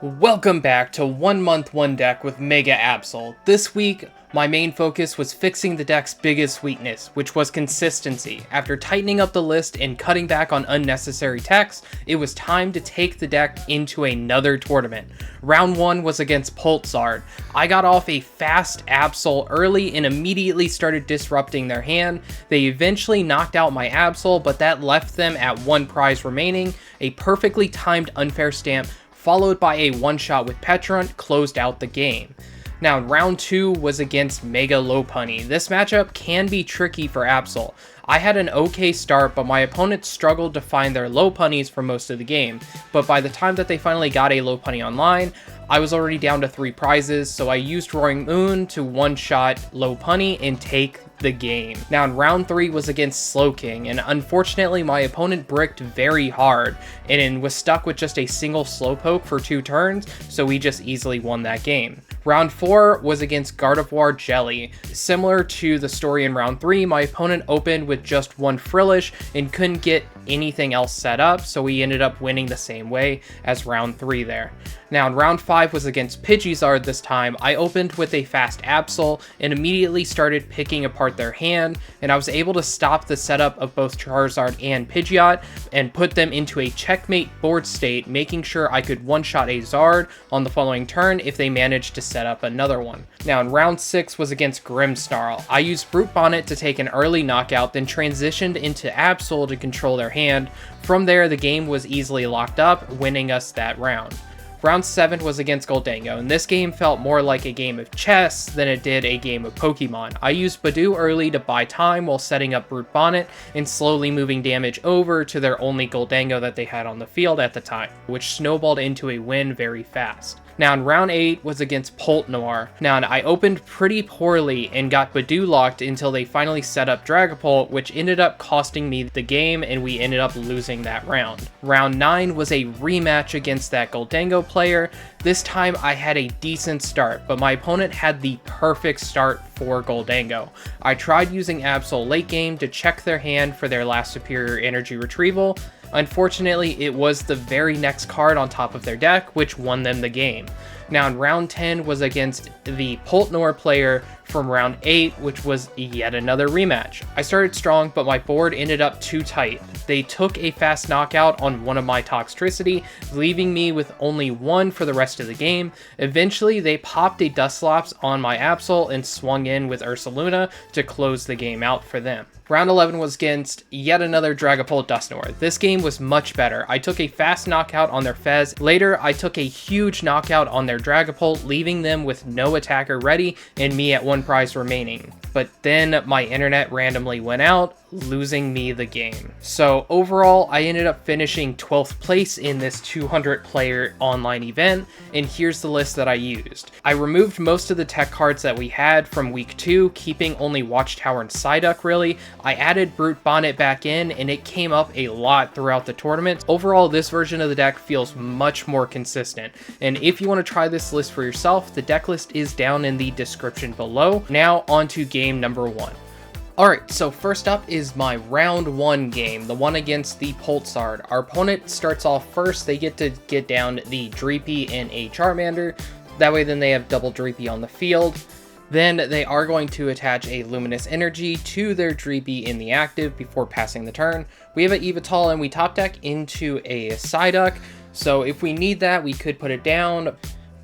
Welcome back to 1 month 1 deck with Mega Absol. This week, my main focus was fixing the deck's biggest weakness, which was consistency. After tightening up the list and cutting back on unnecessary text, it was time to take the deck into another tournament. Round 1 was against Poltzard. I got off a fast Absol early and immediately started disrupting their hand. They eventually knocked out my Absol, but that left them at 1 prize remaining. A perfectly timed Unfair Stamp followed by a one-shot with Pecharunt closed out the game. Now, round 2 was against Mega Lopunny. This matchup can be tricky for Absol. I had an okay start, but my opponents struggled to find their Lopunnies for most of the game. But by the time that they finally got a Lopunny online, I was already down to 3 prizes, so I used Roaring Moon to one-shot Lopunny and take the game. Now, in round 3 was against Slowking, and unfortunately my opponent bricked very hard and was stuck with just a single Slowpoke for 2 turns, so we just easily won that game. Round 4 was against Gardevoir Jelly. Similar to the story in round 3, my opponent opened with just 1 Frillish and couldn't get anything else set up, so we ended up winning the same way as round 3 there. Now, in round 5 was against Pidgeysard this time. I opened with a fast Absol and immediately started picking apart their hand, and I was able to stop the setup of both Charizard and Pidgeot and put them into a checkmate board state, making sure I could one-shot a Zard on the following turn if they managed to set up another one. Now, in round 6 was against Grimmsnarl. I used Brute Bonnet to take an early knockout, then transitioned into Absol to control their hand. From there, the game was easily locked up, winning us that round. Round 7 was against Gholdengo, and this game felt more like a game of chess than it did a game of Pokemon. I used Budew early to buy time while setting up Brute Bonnet and slowly moving damage over to their only Gholdengo that they had on the field at the time, which snowballed into a win very fast. Now, in round 8 was against Poltnoir. Now, I opened pretty poorly and got Budew locked until they finally set up Dragapult, which ended up costing me the game, and we ended up losing that round. Round 9 was a rematch against that Gholdengo player. This time I had a decent start, but my opponent had the perfect start for Gholdengo. I tried using Absol late game to check their hand for their last superior energy retrieval. Unfortunately, it was the very next card on top of their deck, which won them the game. Now, in round 10 was against the Poltnoir player from round 8, which was yet another rematch. I started strong, but my board ended up too tight. They took a fast knockout on one of my Toxtricity, leaving me with only 1 for the rest of the game. Eventually, they popped a Dusclops on my Absol and swung in with Ursaluna to close the game out for them. Round 11 was against yet another Dragapult Dusknoir. This game was much better. I took a fast knockout on their Fez. Later, I took a huge knockout on their Dragapult, leaving them with no attacker ready and me at 1 prize remaining. But then my internet randomly went out, losing me the game. So overall, I ended up finishing 12th place in this 200 player online event, and here's the list that I used. I removed most of the tech cards that we had from week 2, keeping only Watchtower and Psyduck really. I added Brute Bonnet back in, and it came up a lot throughout the tournament. Overall, this version of the deck feels much more consistent, and if you want to try this list for yourself, the deck list is down in the description below. Now on to game number 1. Alright, so first up is my round 1 game, the one against the Poltzard. Our opponent starts off first. They get to get down the Dreepy and a Charmander. That way then they have double Dreepy on the field. Then they are going to attach a Luminous Energy to their Dreepy in the active before passing the turn. We have an Yveltal and we top deck into a Psyduck, so if we need that we could put it down,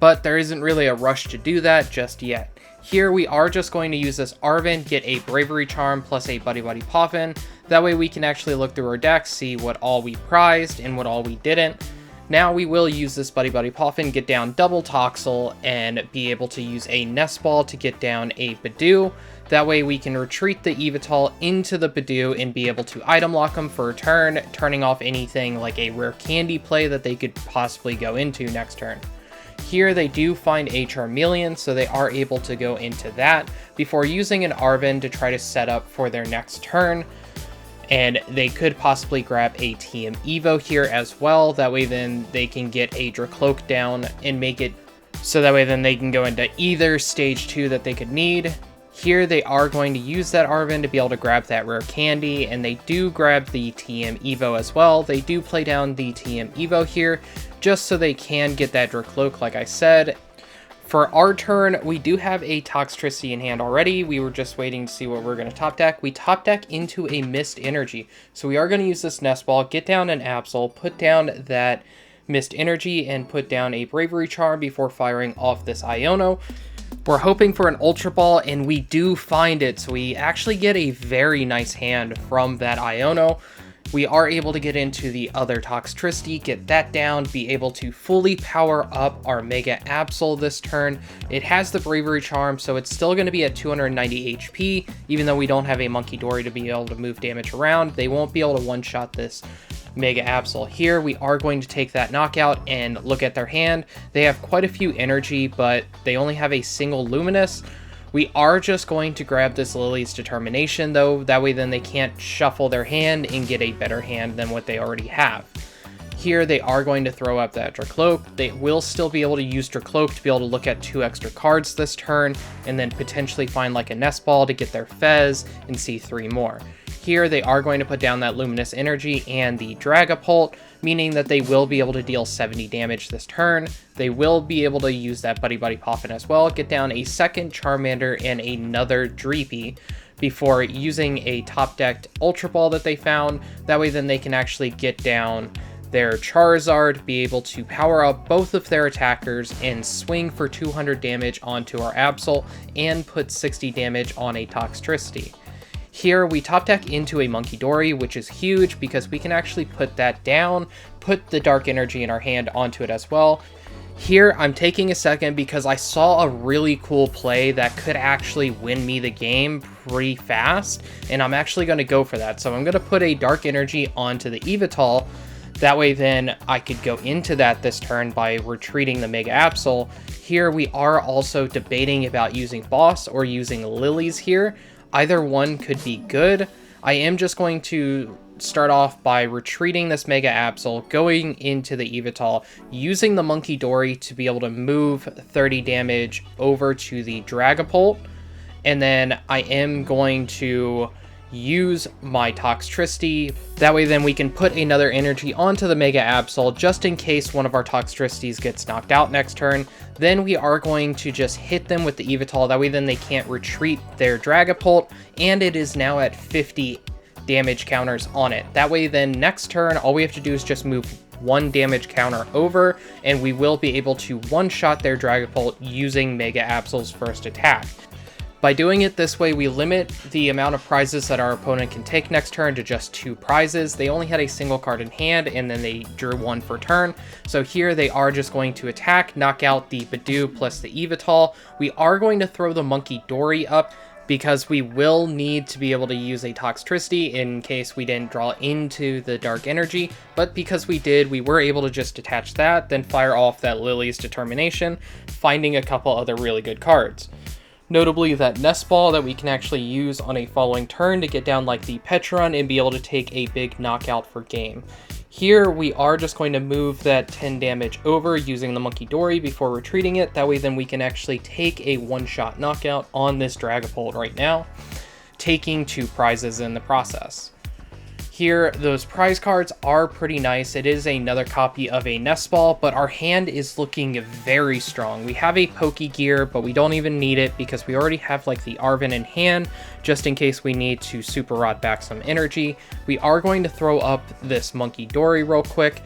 but there isn't really a rush to do that just yet. Here we are just going to use this Arven, get a Bravery Charm plus a Buddy-Buddy Poffin. That way we can actually look through our deck, see what all we prized and what all we didn't. Now we will use this Buddy-Buddy Poffin, get down double Toxel, and be able to use a Nest Ball to get down a Budew. That way we can retreat the Yveltal into the Budew and be able to item lock them for a turn, turning off anything like a rare candy play that they could possibly go into next turn. Here they do find a Charmeleon, so they are able to go into that before using an Arven to try to set up for their next turn. And they could possibly grab a TM Evo here as well. That way then they can get a Dracloak down and make it so that way then they can go into either stage 2 that they could need. Here they are going to use that Arven to be able to grab that rare candy, and they do grab the TM Evo as well. They do play down the TM Evo here, just so they can get that Dracloak like I said. For our turn, we do have a Toxtricity in hand already. We were just waiting to see what we're going to top deck. We top deck into a Mist Energy. So we are going to use this Nest Ball, get down an Absol, put down that Mist Energy, and put down a Bravery Charm before firing off this Iono. We're hoping for an Ultra Ball, and we do find it. So we actually get a very nice hand from that Iono. We are able to get into the other Toxtricity, get that down, be able to fully power up our Mega Absol this turn. It has the Bravery Charm, so it's still going to be at 290 HP, even though we don't have a Munkidori to be able to move damage around. They won't be able to one-shot this Mega Absol. Here we are going to take that knockout and look at their hand. They have quite a few energy, but they only have a single Luminous. We are just going to grab this Lillie's Determination though, that way then they can't shuffle their hand and get a better hand than what they already have. Here they are going to throw up that Dracloak. They will still be able to use Dracloak to be able to look at 2 extra cards this turn, and then potentially find like a Nest Ball to get their Fez and see 3 more. Here they are going to put down that Luminous Energy and the Dragapult, meaning that they will be able to deal 70 damage this turn. They will be able to use that Buddy-Buddy Poffin as well, get down a second Charmander and another Dreepy before using a top-decked Ultra Ball that they found. That way then they can actually get down their Charizard, be able to power up both of their attackers and swing for 200 damage onto our Absol and put 60 damage on a Toxtricity. Here we top deck into a Munkidori, which is huge because we can actually put that down, put the Dark Energy in our hand onto it as well. Here I'm taking a second because I saw a really cool play that could actually win me the game pretty fast, and I'm actually going to go for that. So I'm going to put a Dark Energy onto the Yveltal. That way then I could go into that this turn by retreating the Mega Absol. Here we are also debating about using Boss or using Lilies here. Either one could be good. I am just going to start off by retreating this Mega Absol, going into the Yveltal, using the Munkidori to be able to move 30 damage over to the Dragapult, and then I am going to use my Toxtricity. That way then we can put another energy onto the Mega Absol just in case one of our Toxtricities gets knocked out next turn. Then we are going to just hit them with the Yveltal. That way then they can't retreat their Dragapult, and it is now at 50 damage counters on it. That way then next turn all we have to do is just move 1 damage counter over, and we will be able to one-shot their Dragapult using Mega Absol's first attack. By doing it this way, we limit the amount of prizes that our opponent can take next turn to just 2 prizes. They only had a single card in hand, and then they drew 1 per turn. So here they are just going to attack, knock out the Budew plus the Yveltal. We are going to throw the Munkidori up because we will need to be able to use a Toxtricity in case we didn't draw into the Dark Energy. But because we did, we were able to just attach that, then fire off that Lillie's Determination, finding a couple other really good cards. Notably that Nest Ball that we can actually use on a following turn to get down like the Pecharunt and be able to take a big knockout for game. Here we are just going to move that 10 damage over using the Munkidori before retreating it. That way then we can actually take a one-shot knockout on this Dragapult right now, taking 2 prizes in the process. Here, those prize cards are pretty nice. It is another copy of a Nest Ball, but our hand is looking very strong. We have a Pokégear, but we don't even need it because we already have like the Arven in hand, just in case we need to Super Rod back some energy. We are going to throw up this Munkidori real quick,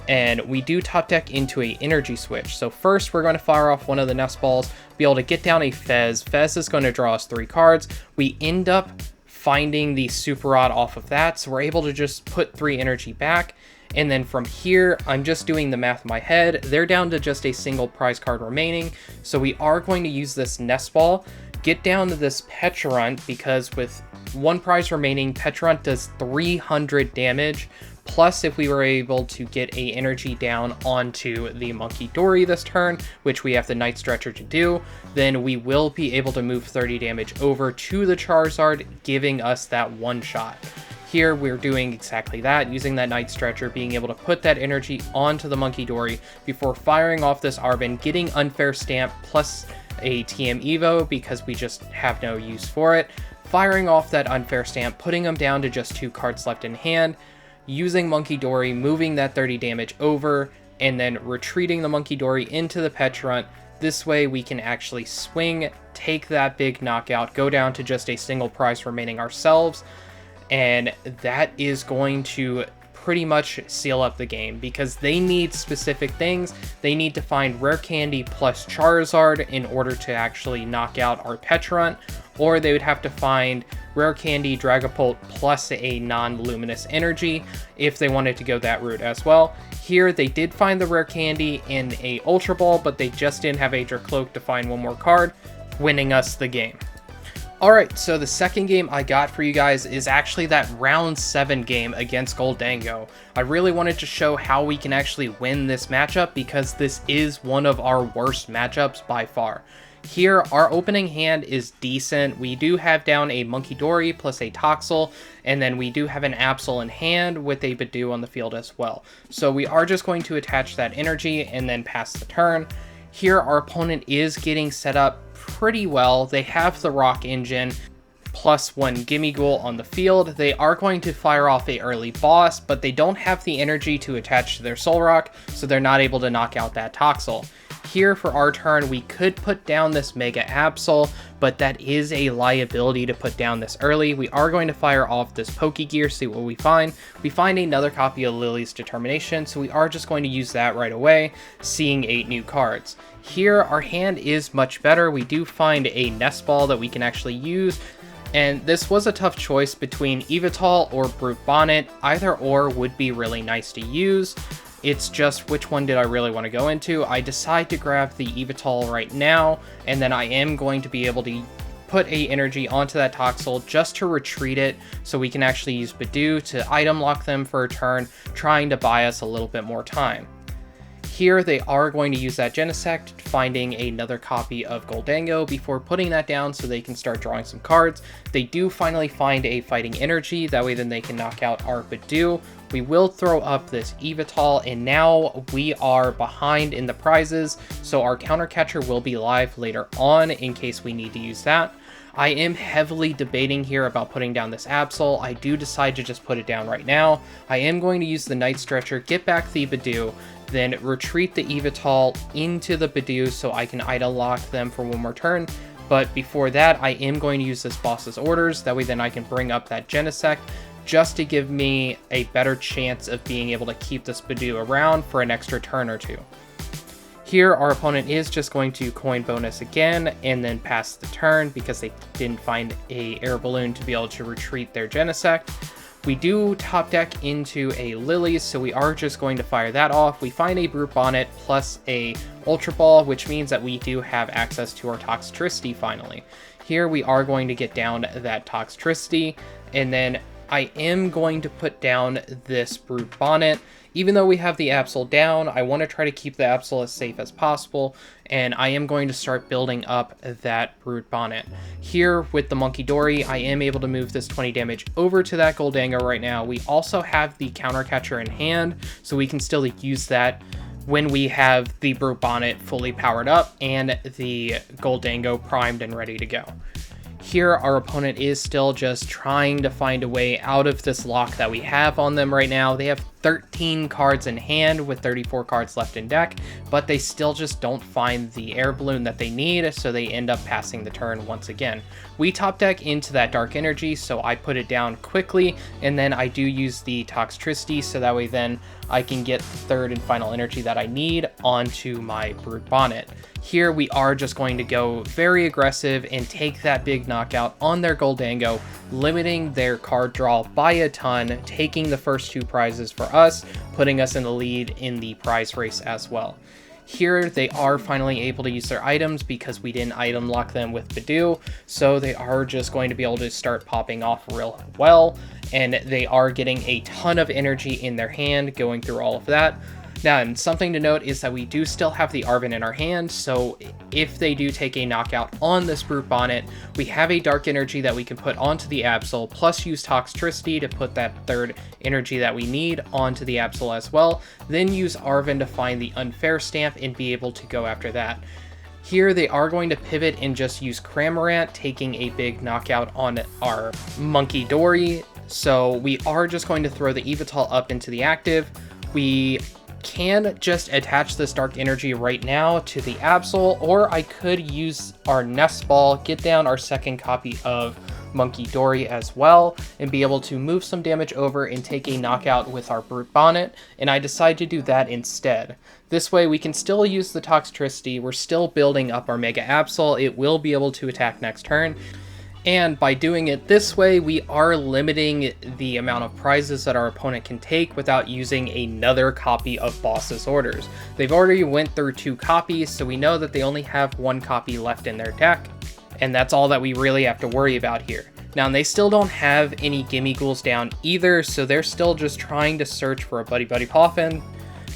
and we do top deck into a Energy Switch. So first we're going to fire off one of the Nest Balls, be able to get down a Fez. Fez is going to draw us 3 cards. We end up finding the Super Rod off of that, so we're able to just put 3 energy back, and then from here I'm just doing the math in my head. They're down to just a single prize card remaining, so we are going to use this Nest Ball, get down to this Pecharunt, because with 1 prize remaining, Pecharunt does 300 damage, plus if we were able to get a energy down onto the Munkidori this turn, which we have the Night Stretcher to do, then we will be able to move 30 damage over to the Charizard, giving us that one shot. Here we're doing exactly that, using that Night Stretcher, being able to put that energy onto the Munkidori before firing off this Arven, getting Unfair Stamp plus a TM Evo because we just have no use for it, firing off that Unfair Stamp, putting them down to just 2 cards left in hand, using Munkidori, moving that 30 damage over, and then retreating the Munkidori into the Pecharunt. This way we can actually swing, take that big knockout, go down to just a single prize remaining ourselves, and that is going to pretty much seal up the game because they need specific things. They need to find Rare Candy plus Charizard in order to actually knock out our Pecharunt, or they would have to find Rare Candy, Dragapult plus a non-luminous energy if they wanted to go that route as well. Here they did find the Rare Candy in a Ultra Ball, but they just didn't have Aether Cloak to find one more card, winning us the game. Alright, so the second game I got for you guys is actually that round 7 game against Gholdengo. I really wanted to show how we can actually win this matchup because this is one of our worst matchups by far. Here, our opening hand is decent. We do have down a Munkidori plus a Toxel, and then we do have an Absol in hand with a Budew on the field as well. So we are just going to attach that energy and then pass the turn. Here, our opponent is getting set up pretty well. They have the Rock Engine plus 1 Gimmighoul on the field. They are going to fire off a early boss, but they don't have the energy to attach to their Solrock, so they're not able to knock out that Toxel. Here for our turn, we could put down this Mega Absol, but that is a liability to put down this early. We are going to fire off this Pokégear, see what we find. We find another copy of Lillie's Determination, so we are just going to use that right away, seeing 8 new cards. Here, our hand is much better. We do find a Nest Ball that we can actually use, and this was a tough choice between Yveltal or Brute Bonnet. Either or would be really nice to use. It's just which one did I really want to go into. I decide to grab the Yveltal right now, and then I am going to be able to put a energy onto that Toxel just to retreat it so we can actually use Budew to item lock them for a turn, trying to buy us a little bit more time. Here they are going to use that Genesect, finding another copy of Gholdengo before putting that down so they can start drawing some cards. They do finally find a Fighting Energy, that way then they can knock out our Budew. We will throw up this Yveltal, and now we are behind in the prizes, so our counter catcher will be live later on in case we need to use that. I am heavily debating here about putting down this Absol. I do decide to just put it down right now. I am going to use the Night Stretcher, get back the Budew, then retreat the Yveltal into the Budew so I can item lock them for one more turn. But before that, I am going to use this boss's orders. That way then I can bring up that Genesect just to give me a better chance of being able to keep this Budew around for an extra turn or two. Here, our opponent is just going to coin bonus again and then pass the turn because they didn't find a air balloon to be able to retreat their Genesect. We do top deck into a Lillie, so we are just going to fire that off. We find a Brute Bonnet plus a Ultra Ball, which means that we do have access to our Toxtricity finally. Here we are going to get down that Toxtricity, and then I am going to put down this Brute Bonnet. Even though we have the Absol down, I want to try to keep the Absol as safe as possible, and I am going to start building up that Brute Bonnet. Here with the Munkidori, I am able to move this 20 damage over to that Gholdengo right now. We also have the counter catcher in hand, so we can still use that when we have the Brute Bonnet fully powered up and the Gholdengo primed and ready to go. Here, our opponent is still just trying to find a way out of this lock that we have on them right now. They have 13 cards in hand with 34 cards left in deck, but they still just don't find the air balloon that they need, so they end up passing the turn once again. We top deck into that Dark Energy, so I put it down quickly, and then I do use the Toxtricity, so that way then I can get the third and final energy that I need onto my Brute Bonnet. Here we are just going to go very aggressive and take that big knockout on their Gholdengo, limiting their card draw by a ton, taking the first 2 prizes for us, putting us in the lead in the prize race as well. Here they are finally able to use their items because we didn't item lock them with Budew, so they are just going to be able to start popping off real well, and they are getting a ton of energy in their hand going through all of that. Now, and something to note is that we do still have the Arven in our hand, so if they do take a knockout on this Brute Bonnet, we have a Dark Energy that we can put onto the Absol, plus use Toxtricity to put that third energy that we need onto the Absol as well, then use Arven to find the Unfair Stamp and be able to go after that. Here they are going to pivot and just use Cramorant, taking a big knockout on our Munkidori, so we are just going to throw the Yveltal up into the active. We can just attach this Dark Energy right now to the Absol, or I could use our Nest Ball, get down our second copy of Munkidori as well, and be able to move some damage over and take a knockout with our Brute Bonnet, and I decide to do that instead. This way we can still use the Toxtricity, we're still building up our Mega Absol, it will be able to attack next turn. And by doing it this way, we are limiting the amount of prizes that our opponent can take without using another copy of Boss's Orders. They've already went through 2 copies, so we know that they only have 1 copy left in their deck, and that's all that we really have to worry about here. Now, they still don't have any Gimme Ghouls down either, so they're still just trying to search for a Buddy-Buddy Poffin.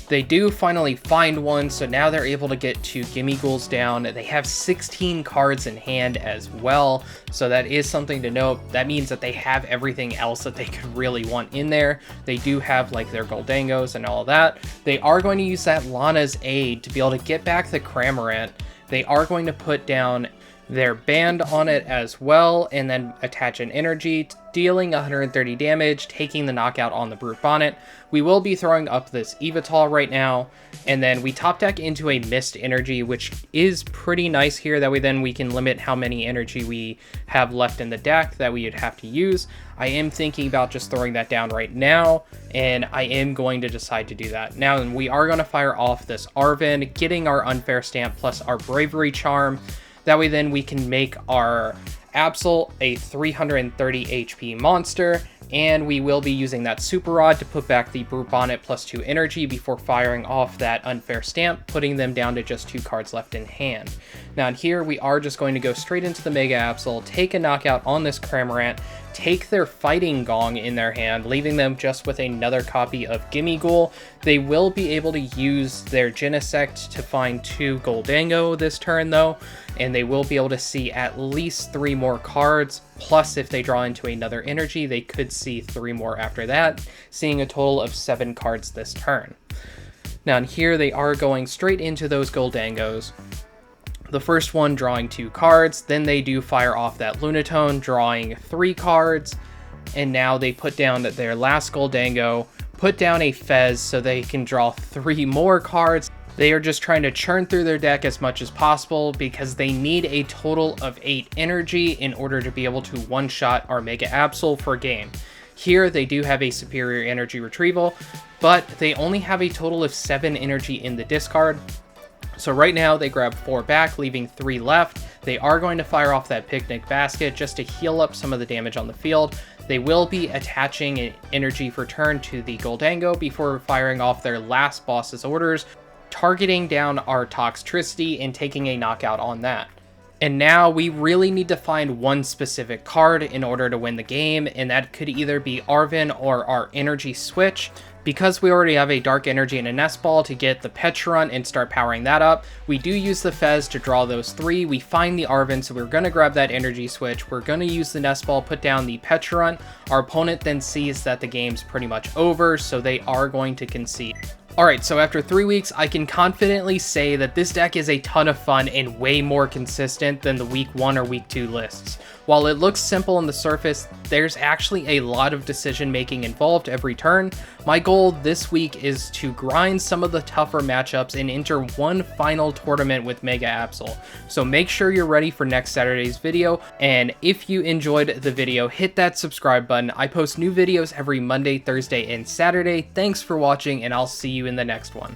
They do finally find one, so now they're able to get 2 Gimme Ghouls down. They have 16 cards in hand as well, so that is something to note. That means that they have everything else that they could really want in there. They do have like their Goldangos and all of that. They are going to use that Lana's Aid to be able to get back the Cramorant. They are going to put down their band on it as well, and then attach an energy, dealing 130 damage, taking the knockout on the Brute Bonnet. We will be throwing up this Yveltal right now, and then we top deck into a Mist Energy, which is pretty nice here. That way then we can limit how many energy we have left in the deck that we would have to use. I am thinking about just throwing that down right now, and I am going to decide to do that. Now we are going to fire off this Arven, getting our Unfair Stamp plus our Bravery Charm. That way then we can make our Absol a 330 HP monster, and we will be using that Super Rod to put back the Brute Bonnet plus 2 energy before firing off that Unfair Stamp, putting them down to just 2 cards left in hand. Now here we are just going to go straight into the Mega Absol, take a knockout on this Cramorant, take their Fighting Gong in their hand, leaving them just with another copy of Gimme Ghoul. They will be able to use their Genesect to find 2 Goldango this turn though, and they will be able to see at least 3 more cards, plus if they draw into another energy, they could see 3 more after that, seeing a total of 7 cards this turn. Now here they are going straight into those Goldangos. The first one drawing 2 cards, then they do fire off that Lunatone, drawing 3 cards, and now they put down their last Goldango, put down a Fez so they can draw 3 more cards. They are just trying to churn through their deck as much as possible because they need a total of 8 energy in order to be able to one-shot our Mega Absol for game. Here they do have a superior energy retrieval, but they only have a total of 7 energy in the discard. So right now they grab 4 back, leaving 3 left. They are going to fire off that Picnic Basket just to heal up some of the damage on the field. They will be attaching an energy for turn to the Goldango before firing off their last Boss's Orders, targeting down our Toxtricity and taking a knockout on that. And now we really need to find one specific card in order to win the game, and that could either be Arven or our Energy Switch. Because we already have a Dark Energy and a Nest Ball to get the Pecharunt and start powering that up, we do use the Fez to draw those 3. We find the Arven, so we're going to grab that Energy Switch. We're going to use the Nest Ball, put down the Pecharunt. Our opponent then sees that the game's pretty much over, so they are going to concede. Alright, so after 3 weeks, I can confidently say that this deck is a ton of fun and way more consistent than the week 1 or week 2 lists. While it looks simple on the surface, there's actually a lot of decision making involved every turn. My goal this week is to grind some of the tougher matchups and enter one final tournament with Mega Absol. So make sure you're ready for next Saturday's video, and if you enjoyed the video, hit that subscribe button. I post new videos every Monday, Thursday, and Saturday. Thanks for watching, and I'll see you in the next one.